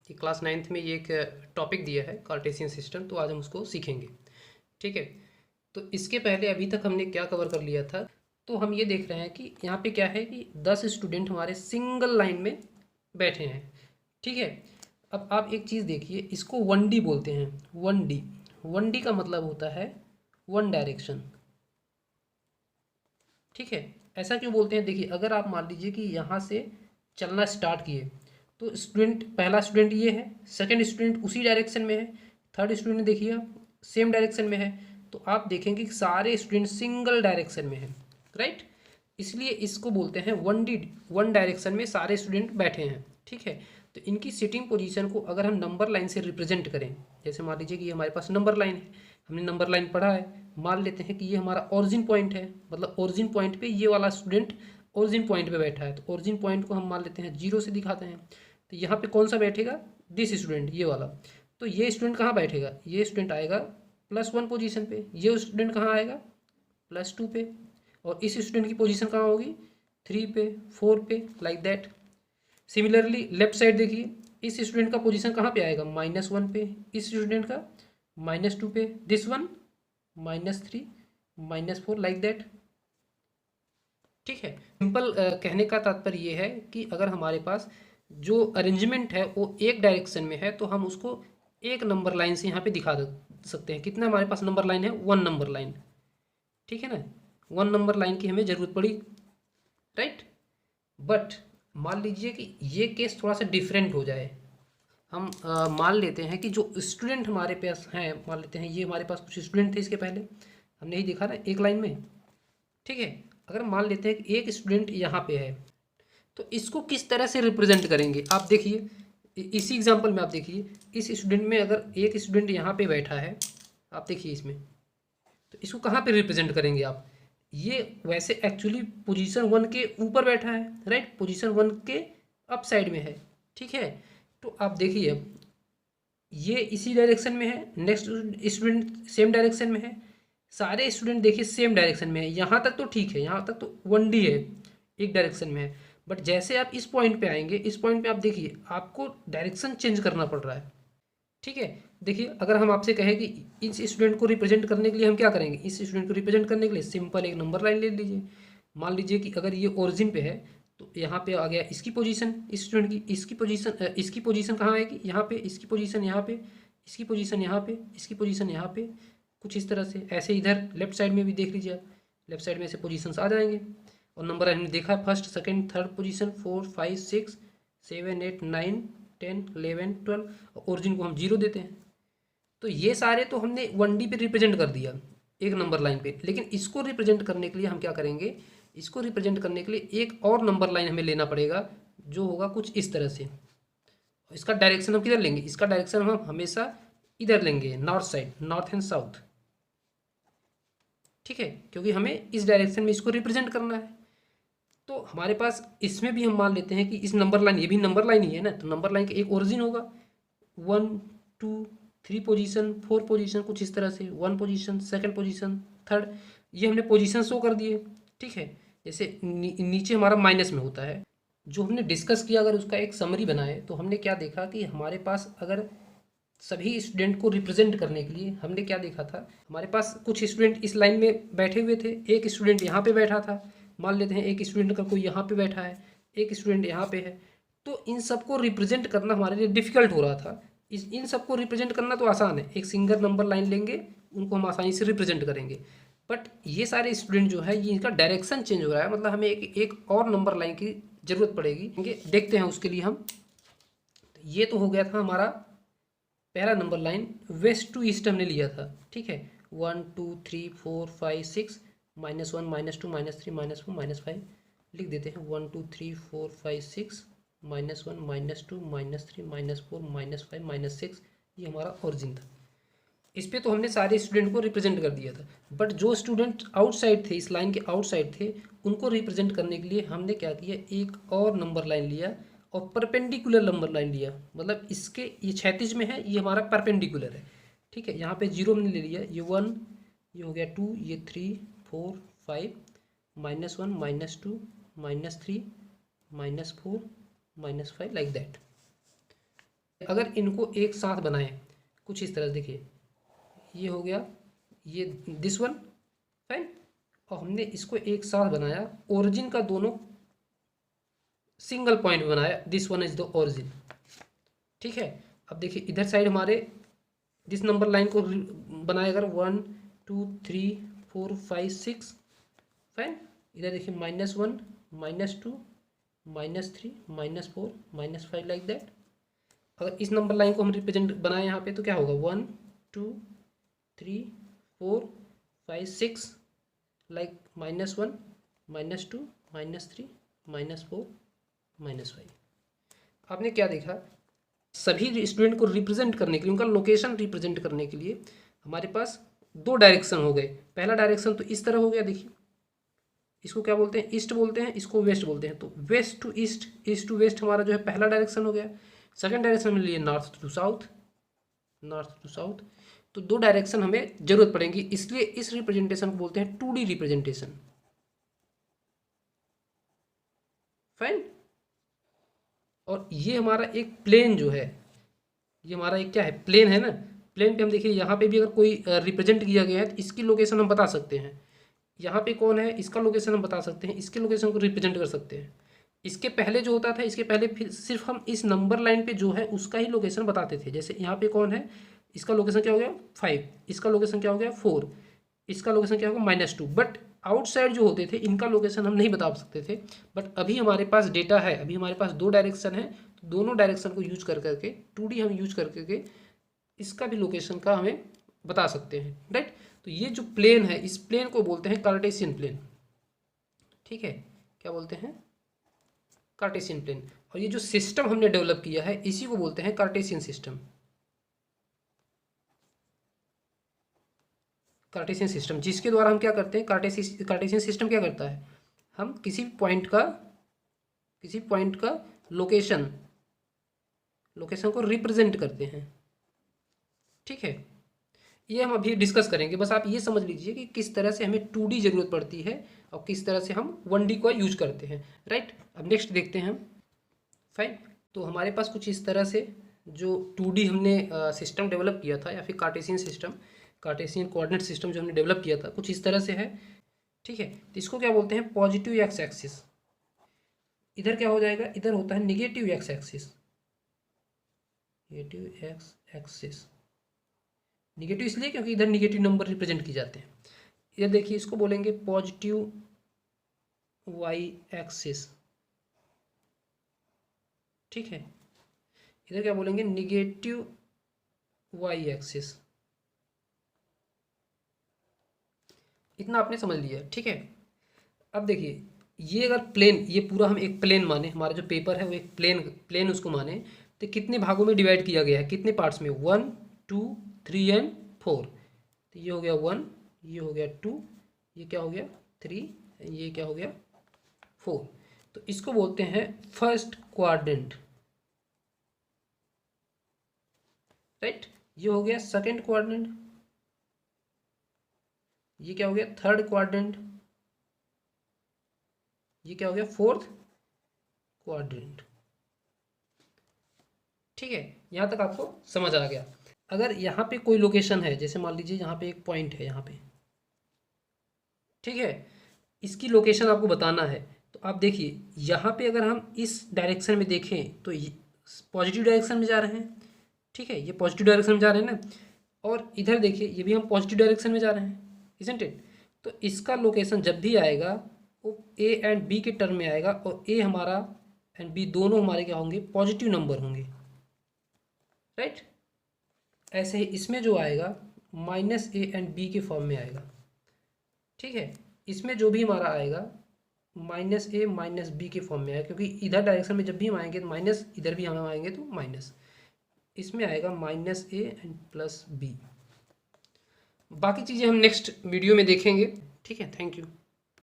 कि class 9th में ये एक टॉपिक दिया है कार्टेशियन सिस्टम, तो आज हम उसको सीखेंगे। ठीक है, तो इसके पहले अभी तक हमने क्या कवर कर लिया था, तो हम ये देख रहे हैं कि यहाँ पे क्या है कि 10 स्टूडेंट हमारे सिंगल लाइन में बैठे हैं। ठीक है, अब आप एक चीज़ देखिए, इसको 1D बोलते हैं। 1D, 1D का मतलब होता है वन डायरेक्शन। ठीक है, ऐसा क्यों बोलते हैं? देखिए, अगर आप मान लीजिए कि यहाँ से चलना स्टार्ट किए, तो स्टूडेंट, पहला स्टूडेंट ये है, सेकंड स्टूडेंट उसी डायरेक्शन में है, थर्ड स्टूडेंट देखिए आप सेम डायरेक्शन में है, तो आप देखेंगे कि सारे स्टूडेंट सिंगल डायरेक्शन में है। राइट, इसलिए इसको बोलते हैं 1D, वन डायरेक्शन में सारे स्टूडेंट बैठे हैं। ठीक है, तो इनकी सिटिंग पोजीशन को अगर हम नंबर लाइन से रिप्रेजेंट करें, जैसे मान लीजिए कि ये हमारे पास नंबर लाइन है, हमने नंबर लाइन पढ़ा है, मान लेते हैं कि ये हमारा ओरिजिन पॉइंट है, मतलब ओरिजिन पॉइंट पे ये वाला स्टूडेंट ओरिजिन पॉइंट पे बैठा है, तो ओरिजिन पॉइंट को हम मान लेते हैं 0 से दिखाते हैं। तो यहाँ पे कौन सा बैठेगा? दिस स्टूडेंट, ये वाला। तो ये स्टूडेंट कहाँ बैठेगा? ये स्टूडेंट आएगा +1 पोजीशन पे, ये स्टूडेंट कहाँ आएगा? +2 पे, और इस स्टूडेंट की पोजीशन कहाँ होगी? 3 पे, 4 पे, like that. Similarly left side देखिए, इस स्टूडेंट का पोजीशन कहाँ पे आएगा? -1 पे, इस स्टूडेंट का -2 पे, दिस वन -3, -4, लाइक दैट। ठीक है, सिंपल कहने का तात्पर्य ये है कि अगर हमारे पास जो अरेंजमेंट है वो एक डायरेक्शन में है, तो हम उसको एक नंबर लाइन से यहाँ पे दिखा सकते हैं। कितना हमारे पास नंबर लाइन है? 1 नंबर लाइन। ठीक है ना, 1 नंबर लाइन की हमें ज़रूरत पड़ी। राइट, बट मान लीजिए कि ये केस थोड़ा सा डिफरेंट हो जाए। हम मान लेते हैं कि जो स्टूडेंट हमारे पास हैं, मान लेते हैं ये हमारे पास कुछ स्टूडेंट थे, इसके पहले हमने ही देखा ना एक लाइन में। ठीक है, अगर मान लेते हैं कि एक स्टूडेंट यहाँ पे है, तो इसको किस तरह से रिप्रेजेंट करेंगे? आप देखिए, इसी एग्जांपल में आप देखिए, इस स्टूडेंट में अगर एक स्टूडेंट यहाँ पे बैठा है, आप देखिए इसमें, तो इसको कहाँ पे रिप्रेजेंट करेंगे आप? ये वैसे एक्चुअली पोजीशन 1 के ऊपर बैठा है, राइट, पोजीशन 1 के अप साइड में है। ठीक है, तो आप देखिए ये इसी डायरेक्शन में है, नेक्स्ट स्टूडेंट सेम डायरेक्शन में है, सारे स्टूडेंट देखिए सेम डायरेक्शन में है। यहाँ तक तो ठीक है, यहाँ तक तो 1D है, एक डायरेक्शन में है। बट जैसे आप इस पॉइंट पे आएंगे, इस पॉइंट पे आप देखिए आपको डायरेक्शन चेंज करना पड़ रहा है। ठीक है, देखिए अगर हम आपसे कहें कि इस स्टूडेंट को रिप्रेजेंट करने के लिए हम क्या करेंगे, इस स्टूडेंट को रिप्रेजेंट करने के लिए सिंपल एक नंबर लाइन ले लीजिए। मान लीजिए कि अगर ये ओरिजिन पे है, तो यहाँ पे आ गया इसकी पोजीशन, इस स्टूडेंट की इसकी पोजीशन कहाँ आएगी? यहाँ पे, इसकी पोजीशन यहाँ पे, इसकी पोजीशन यहाँ पे, इसकी पोजीशन यहाँ पे, कुछ इस तरह से। ऐसे इधर लेफ्ट साइड में भी देख लीजिए आप, लेफ्ट साइड में ऐसे पोजीशंस आ जाएंगे। और नंबर हमने देखा, first second third position, 4 5 6 7 8 9 10 11 12, origin को हम 0 देते हैं। तो ये सारे तो हमने 1D पे रिप्रेजेंट कर दिया एक नंबर लाइन पे, लेकिन इसको रिप्रेजेंट करने के लिए हम क्या करेंगे? इसको रिप्रेजेंट करने के लिए एक और नंबर लाइन हमें लेना पड़ेगा, जो होगा कुछ इस तरह से। इसका डायरेक्शन हम किधर लेंगे? इसका डायरेक्शन हम हमेशा इधर लेंगे, north side, north and south. ठीक है, क्योंकि हमें इस डायरेक्शन में इसको रिप्रेजेंट करना है। तो हमारे पास इसमें भी हम मान लेते हैं कि इस नंबर लाइन, ये भी नंबर लाइन ही है ना, तो नंबर लाइन का एक ओरिजिन होगा, 1 2 3 पोजीशन, 4 पोजीशन, कुछ इस तरह से, 1 पोजीशन, सेकंड पोजीशन, थर्ड। ये हमने पोजीशन शो कर दिए। ठीक है, जैसे नीचे हमारा माइनस में होता है। जो हमने डिस्कस किया, अगर उसका एक समरी बनाए, तो हमने क्या देखा कि हमारे पास अगर सभी स्टूडेंट को रिप्रेजेंट करने के लिए हमने क्या देखा था, हमारे पास कुछ स्टूडेंट इस लाइन में बैठे हुए थे, एक स्टूडेंट यहाँ पे बैठा था, मान लेते हैं एक स्टूडेंट का कोई यहाँ पे बैठा है, एक स्टूडेंट यहाँ पे है। तो इन सबको रिप्रेजेंट करना हमारे लिए डिफिकल्ट हो रहा था। इन सबको रिप्रेजेंट करना तो आसान है, एक सिंगल नंबर लाइन लेंगे, उनको हम आसानी से रिप्रेजेंट करेंगे। बट ये सारे स्टूडेंट जो है, ये इनका डायरेक्शन चेंज हो रहा है, मतलब हमें एक और नंबर लाइन की ज़रूरत पड़ेगी। देखते हैं उसके लिए हम। ये तो हो गया था हमारा पहला number line, west to east हमने लिया था। ठीक है, 1 2 3 4 5 6, -1 -2 -3 -4 -5 लिख देते हैं। 1 2 3 4 5 6, -1 -2 -3 -4 -5 -6, ये हमारा ओरिजिन था। इस पे तो हमने सारे स्टूडेंट को रिप्रेजेंट कर दिया था। बट जो स्टूडेंट आउटसाइड थे, इस लाइन के आउटसाइड थे, उनको रिप्रेजेंट करने के लिए हमने क्या किया, एक और नंबर लाइन लिया और परपेंडिकुलर नंबर लाइन लिया। मतलब इसके, ये क्षैतिज में है, ये हमारा परपेंडिकुलर है। ठीक है, यहाँ पे 0 हमने ले लिया, ये 1, ये हो गया 2, ये 3 4 5, -1 -2 -3 -4 -5, लाइक दैट। अगर इनको एक साथ बनाएं कुछ इस तरह से, देखिए ये हो गया, ये दिस वन, फाइन, और हमने इसको एक साथ बनाया, ओरिजिन का दोनों सिंगल पॉइंट बनाया, this one is the origin. ठीक है, अब देखिए इधर साइड हमारे जिस नंबर लाइन को बनाए, अगर 1 2 3 4 5 6, फाइन, इधर देखिए -1 -2 -3 -4 -5 लाइक दैट। अगर इस नंबर लाइन को हम रिप्रेजेंट बनाए यहाँ पे तो क्या होगा, 1 2 3 4 5 6, लाइक -1 -2 -3 -4 -5। आपने क्या देखा, सभी स्टूडेंट को रिप्रेजेंट करने के लिए, उनका लोकेशन रिप्रेजेंट करने के लिए हमारे पास दो डायरेक्शन हो गए। पहला डायरेक्शन तो इस तरह हो गया, देखिए इसको क्या बोलते हैं, ईस्ट बोलते हैं, इसको वेस्ट बोलते हैं। तो west to east, east to west हमारा जो है पहला डायरेक्शन हो गया। सेकंड डायरेक्शन में लिए north to south, north to south. तो दो डायरेक्शन हमें जरूरत पड़ेगी, इसलिए इस रिप्रेजेंटेशन को बोलते हैं 2D रिप्रेजेंटेशन, फाइन। और ये हमारा एक प्लेन जो है, ये हमारा एक क्या है, प्लेन है ना। प्लेन पे हम देखिए यहाँ पे भी अगर कोई रिप्रेजेंट किया गया है तो इसकी लोकेशन हम बता सकते हैं। यहाँ पे कौन है, इसका लोकेशन हम बता सकते हैं, इसके लोकेशन को रिप्रेजेंट कर सकते हैं। इसके पहले जो होता था, इसके पहले फिर सिर्फ हम इस नंबर लाइन पे जो है उसका ही लोकेशन बताते थे। जैसे यहाँ पे कौन है, इसका लोकेशन क्या हो गया 5, इसका लोकेशन क्या हो गया 4, इसका लोकेशन क्या होगा -2। बट आउटसाइड जो होते थे इनका लोकेशन हम नहीं बता सकते थे। बट अभी हमारे पास डेटा है, अभी हमारे पास दो डायरेक्शन है, तो दोनों डायरेक्शन को यूज कर करके 2D हम यूज कर करके इसका भी लोकेशन का हमें बता सकते हैं, राइट। तो ये जो प्लेन है, इस प्लेन को बोलते हैं कार्टेशियन प्लेन। ठीक है, क्या बोलते हैं, कार्टेशियन प्लेन। और ये जो सिस्टम हमने डेवलप किया है इसी को बोलते हैं कार्टेशियन सिस्टम, कार्टेशियन सिस्टम, जिसके द्वारा हम क्या करते हैं, कार्टेशियन सिस्टम क्या करता है, हम किसी पॉइंट का लोकेशन को रिप्रेजेंट करते हैं। ठीक है, ये हम अभी डिस्कस करेंगे। बस आप ये समझ लीजिए कि किस तरह से हमें 2D जरूरत पड़ती है और किस तरह से हम 1D को यूज करते हैं, राइट। अब नेक्स्ट देखते हैं हम, फाइन। तो हमारे पास कुछ इस तरह से जो 2D हमने सिस्टम डेवलप किया था, या फिर Cartesian system, Cartesian coordinate system जो हमने डेवलप किया था, कुछ इस तरह से है। ठीक है, तो इसको क्या बोलते हैं, पॉजिटिव एक्स एक्सिस। इधर क्या हो जाएगा, इधर होता है negative x axis, negative x axis. Negative इसलिए क्योंकि इधर निगेटिव नंबर रिप्रेजेंट किए जाते हैं। इधर देखिए इसको बोलेंगे पॉजिटिव वाई एक्सिस। ठीक है, इधर क्या बोलेंगे, निगेटिव वाई एक्सिस। इतना आपने समझ लिया, ठीक है। अब देखिए ये अगर प्लेन, ये पूरा हम एक प्लेन माने, हमारा जो पेपर है वो एक प्लेन उसको माने, तो कितने भागों में डिवाइड किया गया है, कितने पार्ट्स में, 1 2 3 एंड 4। तो ये हो गया 1, ये हो गया 2, ये क्या हो गया 3, ये क्या हो गया 4। तो इसको बोलते हैं फर्स्ट क्वाड्रेंट, राइट। ये हो गया सेकंड क्वाड्रेंट, ये क्या हो गया थर्ड क्वाड्रेंट, ये क्या हो गया फोर्थ क्वाड्रेंट। ठीक है, यहाँ तक आपको समझ आ गया। अगर यहाँ पे कोई लोकेशन है, जैसे मान लीजिए यहाँ पे एक पॉइंट है यहाँ पे, ठीक है, इसकी लोकेशन आपको बताना है। तो आप देखिए यहाँ पे अगर हम इस डायरेक्शन में देखें तो ये पॉजिटिव डायरेक्शन में जा रहे हैं, ठीक है, ये पॉजिटिव डायरेक्शन में जा रहे हैं ना। और इधर देखिए ये भी हम पॉजिटिव डायरेक्शन में जा रहे हैं, इजंट इट। तो इसका लोकेशन जब भी आएगा वो ए एंड बी के टर्म में आएगा, और ए हमारा एंड बी दोनों हमारे क्या होंगे, पॉजिटिव नंबर होंगे, राइट। ऐसे ही इसमें जो आएगा -a एंड b के फॉर्म में आएगा। ठीक है, इसमें जो भी हमारा आएगा -a -b के फॉर्म में आएगा, क्योंकि इधर डायरेक्शन में जब भी हम आएंगे तो माइनस, इधर भी हम आएंगे तो माइनस, इसमें आएगा -a एंड +b। बाकी चीज़ें हम नेक्स्ट वीडियो में देखेंगे। ठीक है, थैंक यू।